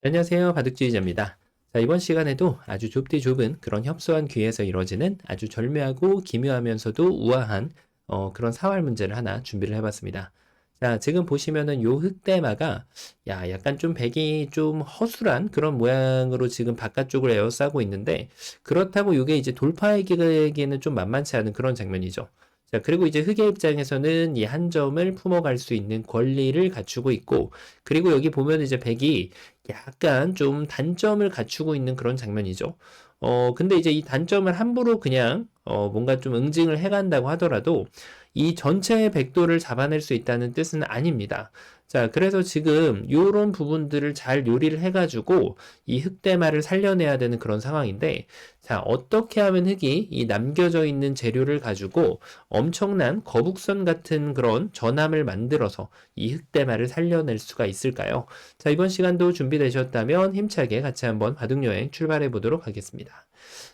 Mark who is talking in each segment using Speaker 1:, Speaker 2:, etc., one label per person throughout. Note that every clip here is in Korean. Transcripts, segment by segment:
Speaker 1: 안녕하세요. 바둑주의자입니다. 자, 이번 시간에도 아주 좁디 좁은 그런 협소한 귀에서 이루어지는 아주 절묘하고 기묘하면서도 우아한 그런 사활 문제를 하나 준비를 해봤습니다. 자, 지금 보시면은 요 흑대마가 약간 좀 백이 좀 허술한 그런 모양으로 지금 바깥쪽을 에워싸고 있는데, 그렇다고 이게 이제 돌파하기에는 좀 만만치 않은 그런 장면이죠. 자, 그리고 이제 흑의 입장에서는 이 한 점을 품어갈 수 있는 권리를 갖추고 있고, 그리고 여기 보면 이제 백이 약간 좀 단점을 갖추고 있는 그런 장면이죠. 근데 이제 이 단점을 함부로 그냥, 뭔가 좀 응징을 해간다고 하더라도 이 전체의 백도를 잡아낼 수 있다는 뜻은 아닙니다. 자, 그래서 지금 요런 부분들을 잘 요리를 해가지고 이 흑대마를 살려내야 되는 그런 상황인데, 자, 어떻게 하면 흑이 이 남겨져 있는 재료를 가지고 엄청난 거북선 같은 그런 전함을 만들어서 이 흑대마를 살려낼 수가 있을까요? 자, 이번 시간도 준비되셨다면 힘차게 같이 한번 바둑여행 출발해 보도록 하겠습니다.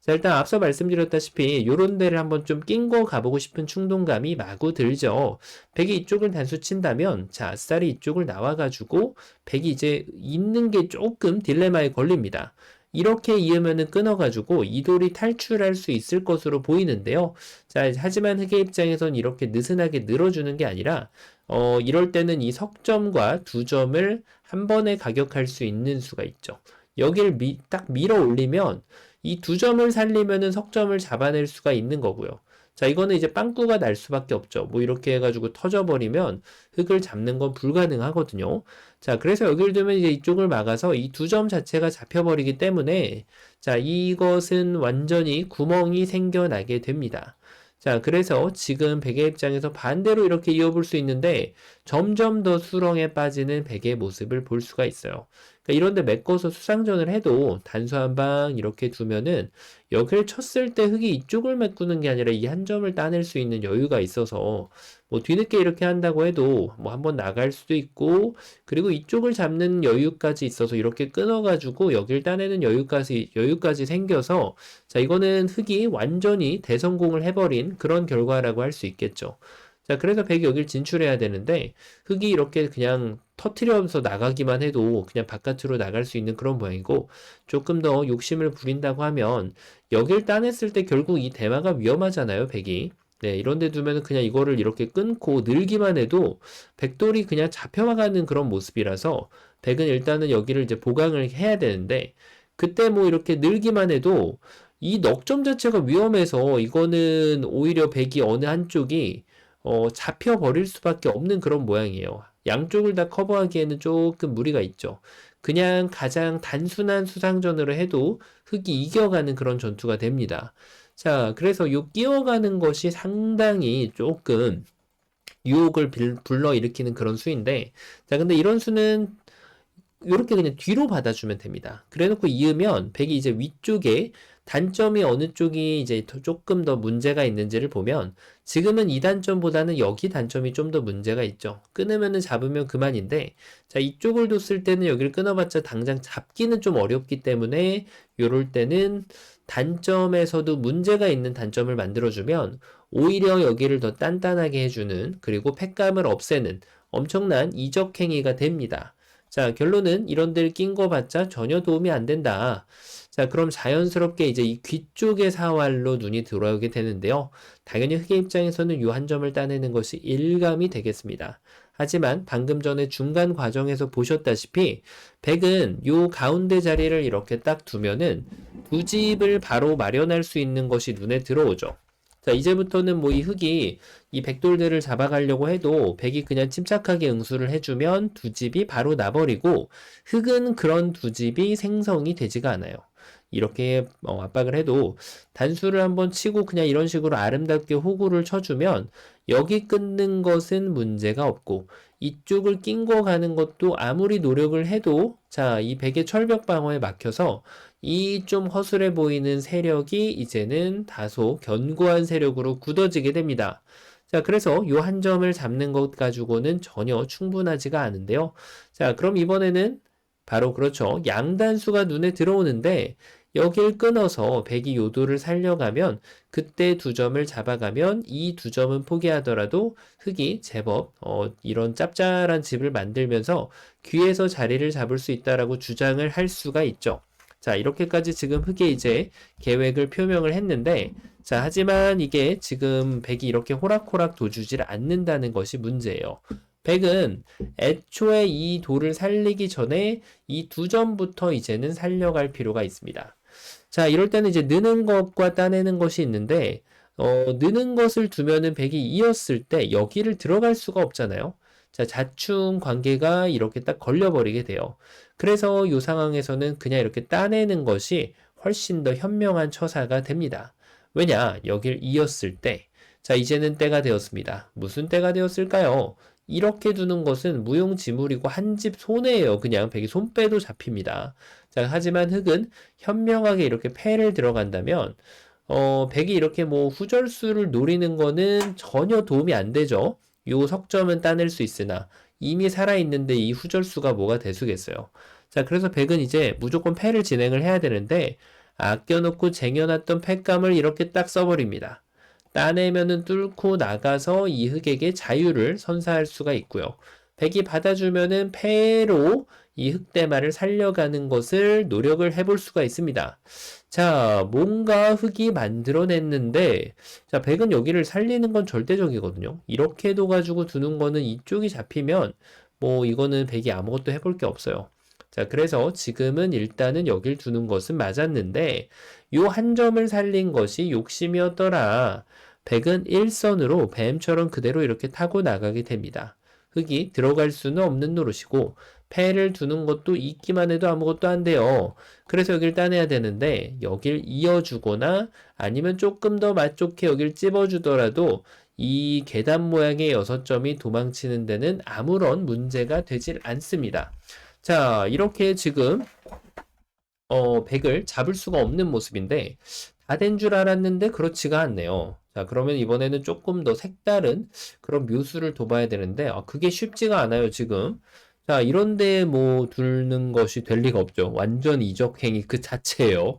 Speaker 1: 자, 일단 앞서 말씀드렸다시피 요런 데를 한번 좀 낀 거 가보고 싶은 충동감이 마구 들죠. 백이 이쪽을 단수 친다면, 자, 아싸리 이쪽을 나와가지고 백이 이제 있는 게 조금 딜레마에 걸립니다. 이렇게 이으면은 끊어가지고 이 돌이 탈출할 수 있을 것으로 보이는데요. 자, 하지만 흑의 입장에선 이렇게 느슨하게 늘어주는 게 아니라, 이럴 때는 이 석점과 두 점을 한 번에 가격할 수 있는 수가 있죠. 여기를 딱 밀어 올리면 이 두 점을 살리면은 석점을 잡아낼 수가 있는 거고요. 자, 이거는 이제 빵꾸가 날 수밖에 없죠. 뭐 이렇게 해가지고 터져버리면 흙을 잡는 건 불가능하거든요. 자, 그래서 여기를 두면 이제 이쪽을 막아서 이 두 점 자체가 잡혀버리기 때문에, 자, 이것은 완전히 구멍이 생겨나게 됩니다. 자, 그래서 지금 백의 입장에서 반대로 이렇게 이어볼 수 있는데 점점 더 수렁에 빠지는 백의 모습을 볼 수가 있어요. 그러니까 이런데 메꿔서 수상전을 해도 단수 한 방 이렇게 두면은 여기를 쳤을 때 흑이 이쪽을 메꾸는 게 아니라 이 한 점을 따낼 수 있는 여유가 있어서, 뭐 뒤늦게 이렇게 한다고 해도 뭐 한번 나갈 수도 있고, 그리고 이쪽을 잡는 여유까지 있어서 이렇게 끊어가지고 여길 따내는 여유까지 생겨서, 자, 이거는 흑이 완전히 대성공을 해버린 그런 결과라고 할 수 있겠죠. 자, 그래서 백이 여길 진출해야 되는데 흑이 이렇게 그냥 터트려서 나가기만 해도 그냥 바깥으로 나갈 수 있는 그런 모양이고, 조금 더 욕심을 부린다고 하면 여길 따냈을 때 결국 이 대마가 위험하잖아요, 백이. 네, 이런 데 두면 그냥 이거를 이렇게 끊고 늘기만 해도 백돌이 그냥 잡혀가는 그런 모습이라서 백은 일단은 여기를 이제 보강을 해야 되는데, 그때 뭐 이렇게 늘기만 해도 이 넉점 자체가 위험해서 이거는 오히려 백이 어느 한쪽이 잡혀버릴 수밖에 없는 그런 모양이에요. 양쪽을 다 커버하기에는 조금 무리가 있죠. 그냥 가장 단순한 수상전으로 해도 흑이 이겨가는 그런 전투가 됩니다. 자, 그래서 요 끼어가는 것이 상당히 조금 유혹을 불러일으키는 그런 수인데, 자, 근데 이런 수는 이렇게 그냥 뒤로 받아주면 됩니다. 그래놓고 이으면 백이 이제 위쪽에 단점이 어느 쪽이 이제 조금 더 문제가 있는지를 보면, 지금은 이 단점보다는 여기 단점이 좀 더 문제가 있죠. 끊으면은 잡으면 그만인데, 자, 이쪽을 뒀을 때는 여기를 끊어봤자 당장 잡기는 좀 어렵기 때문에 요럴 때는 단점에서도 문제가 있는 단점을 만들어주면 오히려 여기를 더 단단하게 해주는, 그리고 팩감을 없애는 엄청난 이적 행위가 됩니다. 자, 결론은 이런 데를 낀 거 봤자 전혀 도움이 안 된다. 자, 그럼 자연스럽게 이제 이 귀 쪽의 사활로 눈이 들어오게 되는데요. 당연히 흑의 입장에서는 이 한 점을 따내는 것이 일감이 되겠습니다. 하지만 방금 전에 중간 과정에서 보셨다시피 백은 요 가운데 자리를 이렇게 딱 두면은 두 집을 바로 마련할 수 있는 것이 눈에 들어오죠. 자, 이제부터는 뭐 이 흑이 이 백돌들을 잡아가려고 해도 백이 그냥 침착하게 응수를 해주면 두 집이 바로 나버리고, 흑은 그런 두 집이 생성이 되지가 않아요. 이렇게 압박을 해도 단수를 한번 치고 그냥 이런 식으로 아름답게 호구를 쳐주면 여기 끊는 것은 문제가 없고, 이쪽을 낀거 가는 것도 아무리 노력을 해도, 자, 이 백의 철벽 방어에 막혀서 이 좀 허술해 보이는 세력이 이제는 다소 견고한 세력으로 굳어지게 됩니다. 자, 그래서 요 한 점을 잡는 것 가지고는 전혀 충분하지가 않은데요. 자, 그럼 이번에는 바로 그렇죠. 양단수가 눈에 들어오는데, 여길 끊어서 백이 요도를 살려가면 그때 두 점을 잡아가면 이 두 점은 포기하더라도 흑이 제법 이런 짭짤한 집을 만들면서 귀에서 자리를 잡을 수 있다라고 주장을 할 수가 있죠. 자, 이렇게까지 지금 흑이 이제 계획을 표명을 했는데, 자, 하지만 이게 지금 백이 이렇게 호락호락 도주질 않는다는 것이 문제예요. 백은 애초에 이 돌을 살리기 전에 이 두 점부터 이제는 살려갈 필요가 있습니다. 자, 이럴 때는 이제 느는 것과 따내는 것이 있는데, 느는 것을 두면은 백이 이었을 때 여기를 들어갈 수가 없잖아요. 자, 자충 관계가 이렇게 딱 걸려버리게 돼요. 그래서 이 상황에서는 그냥 이렇게 따내는 것이 훨씬 더 현명한 처사가 됩니다. 왜냐? 여길 이었을 때, 자, 이제는 때가 되었습니다. 무슨 때가 되었을까요? 이렇게 두는 것은 무용지물이고 한 집 손해예요. 그냥 백이 손 빼도 잡힙니다. 자, 하지만 흑은 현명하게 이렇게 패를 들어간다면, 백이 이렇게 뭐 후절수를 노리는 거는 전혀 도움이 안 되죠. 요 석점은 따낼 수 있으나 이미 살아있는데 이 후절수가 뭐가 대수겠어요. 자, 그래서 백은 이제 무조건 패를 진행을 해야 되는데 아껴놓고 쟁여놨던 패감을 이렇게 딱 써버립니다. 따내면은 뚫고 나가서 이 흑에게 자유를 선사할 수가 있고요. 백이 받아주면은 패로 이 흑대마를 살려가는 것을 노력을 해볼 수가 있습니다. 자, 뭔가 흑이 만들어냈는데, 자, 백은 여기를 살리는 건 절대적이거든요. 이렇게 둬가지고 두는 거는 이쪽이 잡히면, 뭐, 이거는 백이 아무것도 해볼 게 없어요. 자, 그래서 지금은 일단은 여길 두는 것은 맞았는데, 요 한 점을 살린 것이 욕심이었더라. 백은 일선으로 뱀처럼 그대로 이렇게 타고 나가게 됩니다. 흑이 들어갈 수는 없는 노릇이고, 패를 두는 것도 있기만 해도 아무것도 안 돼요. 그래서 여길 따내야 되는데 여길 이어주거나 아니면 조금 더 맛 좋게 여길 찝어주더라도 이 계단 모양의 6점이 도망치는 데는 아무런 문제가 되질 않습니다. 자, 이렇게 지금 백을 잡을 수가 없는 모습인데 다 된 줄 알았는데 그렇지가 않네요. 자, 그러면 이번에는 조금 더 색다른 그런 묘수를 둬봐야 되는데 그게 쉽지가 않아요, 지금. 자, 이런데 뭐 두는 것이 될 리가 없죠. 완전 이적행위 그 자체예요.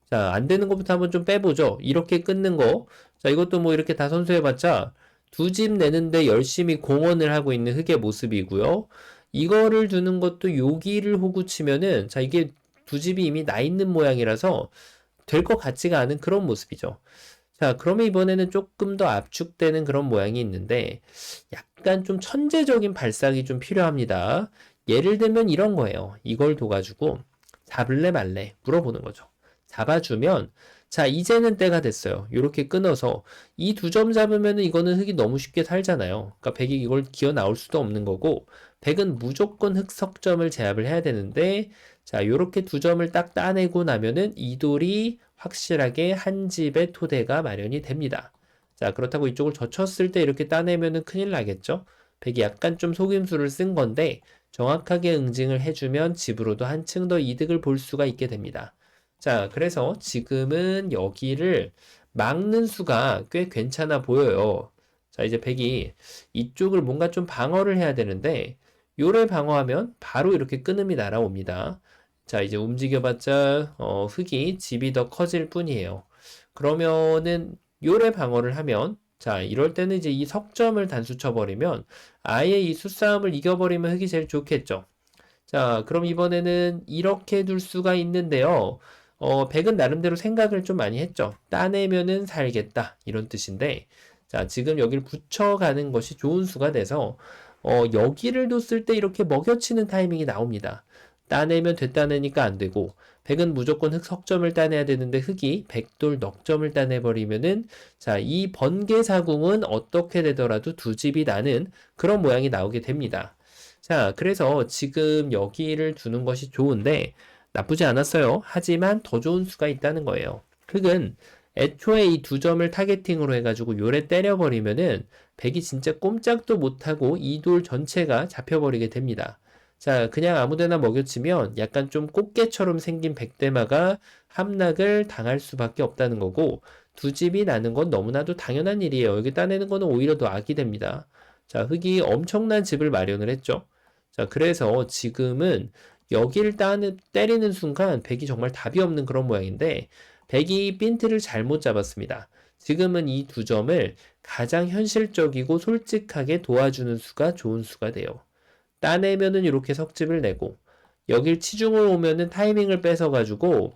Speaker 1: 자, 안 되는 것부터 한번 좀 빼보죠. 이렇게 끊는 거. 자, 이것도 뭐 이렇게 다 선수해봤자 두 집 내는데 열심히 공헌을 하고 있는 흑의 모습이고요. 이거를 두는 것도 여기를 호구 치면은 자, 이게 두 집이 이미 나 있는 모양이라서 될 것 같지가 않은 그런 모습이죠. 자, 그러면 이번에는 조금 더 압축되는 그런 모양이 있는데 약간 좀 천재적인 발상이 좀 필요합니다. 예를 들면 이런 거예요. 이걸 둬가지고 잡을래 말래 물어보는 거죠. 잡아주면 자, 이제는 때가 됐어요. 이렇게 끊어서 이 두 점 잡으면 이거는 흑이 너무 쉽게 살잖아요. 그러니까 백이 이걸 기어 나올 수도 없는 거고 백은 무조건 흑 석점을 제압을 해야 되는데 자, 이렇게 두 점을 딱 따내고 나면은 이 돌이 확실하게 한 집의 토대가 마련이 됩니다. 자, 그렇다고 이쪽을 젖혔을 때 이렇게 따내면은 큰일 나겠죠? 백이 약간 좀 속임수를 쓴 건데 정확하게 응징을 해주면 집으로도 한층 더 이득을 볼 수가 있게 됩니다. 자, 그래서 지금은 여기를 막는 수가 꽤 괜찮아 보여요. 자, 이제 백이 이쪽을 뭔가 좀 방어를 해야 되는데 요래 방어하면 바로 이렇게 끊음이 날아옵니다. 자, 이제 움직여봤자 흙이 집이 더 커질 뿐이에요. 그러면은 요래 방어를 하면 자, 이럴 때는 이제 이 석점을 단수 쳐버리면 아예 이 수싸움을 이겨버리면 흙이 제일 좋겠죠. 자, 그럼 이번에는 이렇게 둘 수가 있는데요. 백은 나름대로 생각을 좀 많이 했죠. 따내면은 살겠다. 이런 뜻인데, 자, 지금 여기를 붙여가는 것이 좋은 수가 돼서, 여기를 뒀을 때 이렇게 먹여치는 타이밍이 나옵니다. 따내면 됐다내니까 안 되고, 백은 무조건 흑 석점을 따내야 되는데 흑이 백돌 넉점을 따내버리면은 자, 이 번개사궁은 어떻게 되더라도 두 집이 나는 그런 모양이 나오게 됩니다. 자, 그래서 지금 여기를 두는 것이 좋은데 나쁘지 않았어요. 하지만 더 좋은 수가 있다는 거예요. 흑은 애초에 이 두 점을 타겟팅으로 해가지고 요래 때려버리면은 백이 진짜 꼼짝도 못하고 이 돌 전체가 잡혀버리게 됩니다. 자, 그냥 아무데나 먹여치면 약간 좀 꽃게처럼 생긴 백대마가 함락을 당할 수밖에 없다는 거고 두 집이 나는 건 너무나도 당연한 일이에요. 여기 따내는 거는 오히려 더 악이 됩니다. 자, 흑이 엄청난 집을 마련을 했죠. 자, 그래서 지금은 여기를 때리는 순간 백이 정말 답이 없는 그런 모양인데 백이 핀트를 잘못 잡았습니다. 지금은 이 두 점을 가장 현실적이고 솔직하게 도와주는 수가 좋은 수가 돼요. 따내면은 이렇게 석집을 내고 여길 치중을 오면은 타이밍을 뺏어가지고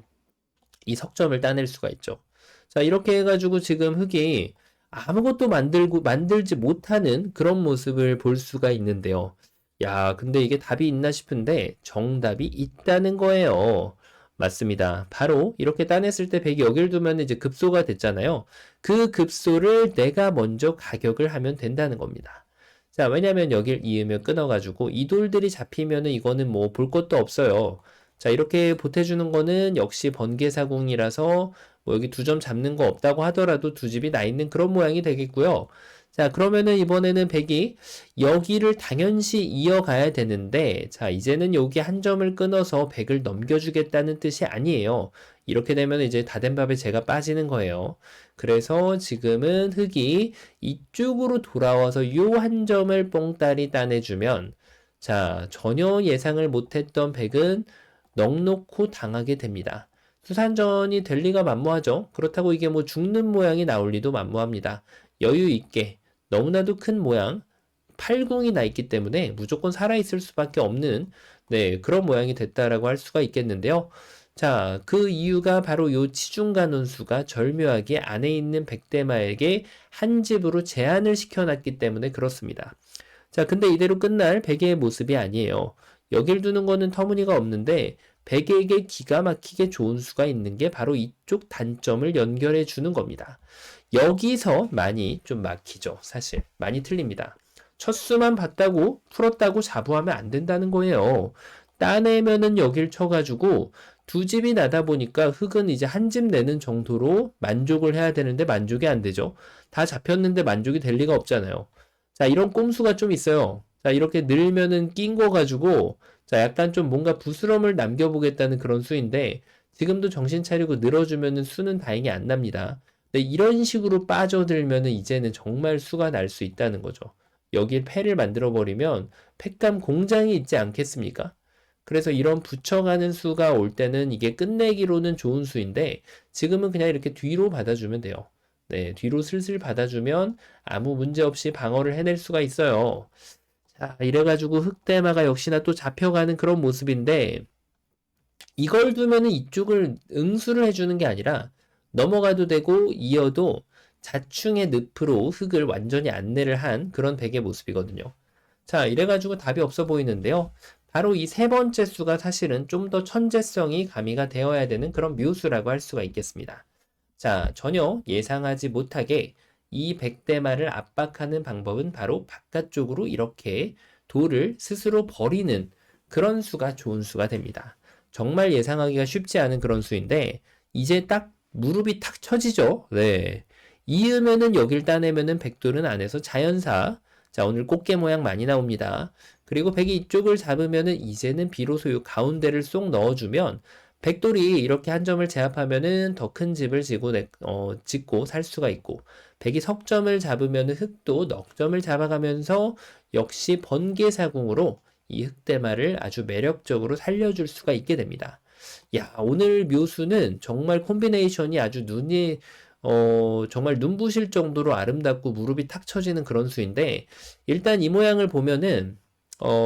Speaker 1: 이 석점을 따낼 수가 있죠. 자, 이렇게 해가지고 지금 흙이 아무것도 만들지 못하는 그런 모습을 볼 수가 있는데요. 야, 근데 이게 답이 있나 싶은데 정답이 있다는 거예요. 맞습니다. 바로 이렇게 따냈을 때 백이 여길 두면 이제 급소가 됐잖아요. 그 급소를 내가 먼저 가격을 하면 된다는 겁니다. 자, 왜냐면 여길 이으면 끊어가지고 이 돌들이 잡히면은 이거는 뭐 볼 것도 없어요. 자, 이렇게 보태주는 거는 역시 번개사궁이라서 뭐 여기 두 점 잡는 거 없다고 하더라도 두 집이 나 있는 그런 모양이 되겠고요. 자, 그러면은 이번에는 백이 여기를 당연시 이어가야 되는데, 자, 이제는 여기 한 점을 끊어서 백을 넘겨주겠다는 뜻이 아니에요. 이렇게 되면 이제 다 된 밥에 제가 빠지는 거예요. 그래서 지금은 흑이 이쪽으로 돌아와서 요 한 점을 뽕따리 따내주면, 자, 전혀 예상을 못했던 백은 넉놓고 당하게 됩니다. 수산전이 될 리가 만무하죠. 그렇다고 이게 뭐 죽는 모양이 나올 리도 만무합니다. 여유 있게 너무나도 큰 모양 8궁이 나 있기 때문에 무조건 살아있을 수밖에 없는 그런 모양이 됐다라고 할 수가 있겠는데요. 자, 그 이유가 바로 요 치중간운수가 절묘하게 안에 있는 백대마에게 한 집으로 제한을 시켜놨기 때문에 그렇습니다. 자, 근데 이대로 끝날 백의 모습이 아니에요. 여길 두는 거는 터무니가 없는데 백에게 기가 막히게 좋은 수가 있는 게 바로 이쪽 단점을 연결해 주는 겁니다. 여기서 많이 좀 막히죠. 사실 많이 틀립니다. 첫 수만 봤다고 풀었다고 자부하면 안 된다는 거예요. 따내면은 여길 쳐가지고 두 집이 나다 보니까 흙은 이제 한 집 내는 정도로 만족을 해야 되는데 만족이 안 되죠. 다 잡혔는데 만족이 될 리가 없잖아요. 자, 이런 꼼수가 좀 있어요. 자, 이렇게 늘면은 낀 거 가지고 자, 약간 좀 뭔가 부스럼을 남겨보겠다는 그런 수인데 지금도 정신 차리고 늘어주면은 수는 다행히 안 납니다. 근데 이런 식으로 빠져들면은 이제는 정말 수가 날 수 있다는 거죠. 여기에 패를 만들어 버리면 팩감 공장이 있지 않겠습니까? 그래서 이런 붙여가는 수가 올 때는 이게 끝내기로는 좋은 수인데 지금은 그냥 이렇게 뒤로 받아주면 돼요. 네, 뒤로 슬슬 받아주면 아무 문제 없이 방어를 해낼 수가 있어요. 자, 이래가지고 흑대마가 역시나 또 잡혀가는 그런 모습인데 이걸 두면은 이쪽을 응수를 해주는 게 아니라 넘어가도 되고 이어도 자충의 늪으로 흙을 완전히 안내를 한 그런 백의 모습이거든요. 자, 이래가지고 답이 없어 보이는데요. 바로 이 세 번째 수가 사실은 좀 더 천재성이 가미가 되어야 되는 그런 묘수라고 할 수가 있겠습니다. 자, 전혀 예상하지 못하게 이 백대마를 압박하는 방법은 바로 바깥쪽으로 이렇게 돌을 스스로 버리는 그런 수가 좋은 수가 됩니다. 정말 예상하기가 쉽지 않은 그런 수인데 이제 딱 무릎이 탁 쳐지죠. 네. 이으면은 여길 따내면은 백돌은 안에서 자연사. 자, 오늘 꽃게 모양 많이 나옵니다. 그리고 백이 이쪽을 잡으면은 이제는 비로소 요 가운데를 쏙 넣어주면 백돌이 이렇게 한 점을 제압하면은 더 큰 집을 짓고 살 수가 있고 백이 석점을 잡으면은 흑도 넉점을 잡아가면서 역시 번개사궁으로 이 흑대마를 아주 매력적으로 살려줄 수가 있게 됩니다. 야, 오늘 묘수는 정말 콤비네이션이 아주 정말 눈부실 정도로 아름답고 무릎이 탁 쳐지는 그런 수인데, 일단 이 모양을 보면은,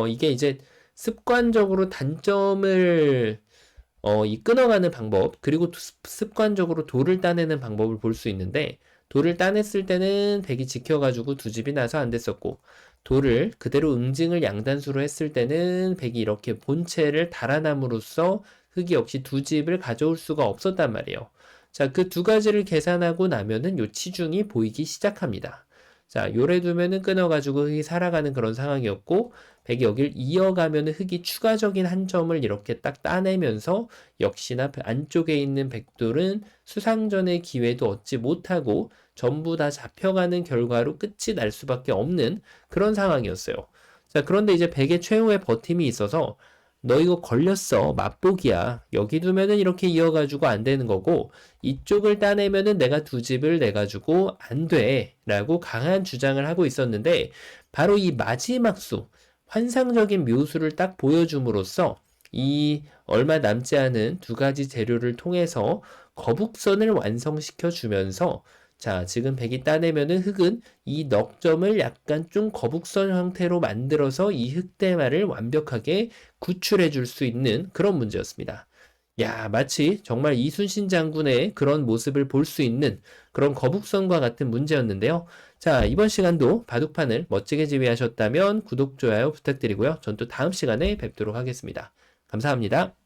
Speaker 1: 이게 이제 습관적으로 단점을, 이 끊어가는 방법, 그리고 습관적으로 돌을 따내는 방법을 볼 수 있는데, 돌을 따냈을 때는 백이 지켜가지고 두 집이 나서 안 됐었고, 돌을 그대로 응징을 양단수로 했을 때는 백이 이렇게 본체를 달아남으로써 흙이 역시 두 집을 가져올 수가 없었단 말이에요. 자, 그 두 가지를 계산하고 나면은 요 치중이 보이기 시작합니다. 자, 요래 두면은 끊어가지고 흙이 살아가는 그런 상황이었고, 백이 여길 이어가면은 흙이 추가적인 한 점을 이렇게 딱 따내면서 역시나 안쪽에 있는 백돌은 수상전의 기회도 얻지 못하고 전부 다 잡혀가는 결과로 끝이 날 수밖에 없는 그런 상황이었어요. 자, 그런데 이제 백의 최후의 버팀이 있어서 너 이거 걸렸어. 맛보기야. 여기 두면은 이렇게 이어가지고 안 되는 거고, 이쪽을 따내면은 내가 두 집을 내가지고 안 돼. 라고 강한 주장을 하고 있었는데, 바로 이 마지막 수, 환상적인 묘수를 딱 보여줌으로써 이 얼마 남지 않은 두 가지 재료를 통해서 거북선을 완성시켜 주면서 자, 지금 백이 따내면은 흙은 이 넉점을 약간 좀 거북선 형태로 만들어서 이 흙대마를 완벽하게 구출해 줄 수 있는 그런 문제였습니다. 야, 마치 정말 이순신 장군의 그런 모습을 볼 수 있는 그런 거북선과 같은 문제였는데요. 자, 이번 시간도 바둑판을 멋지게 지휘하셨다면 구독, 좋아요 부탁드리고요. 전 또 다음 시간에 뵙도록 하겠습니다. 감사합니다.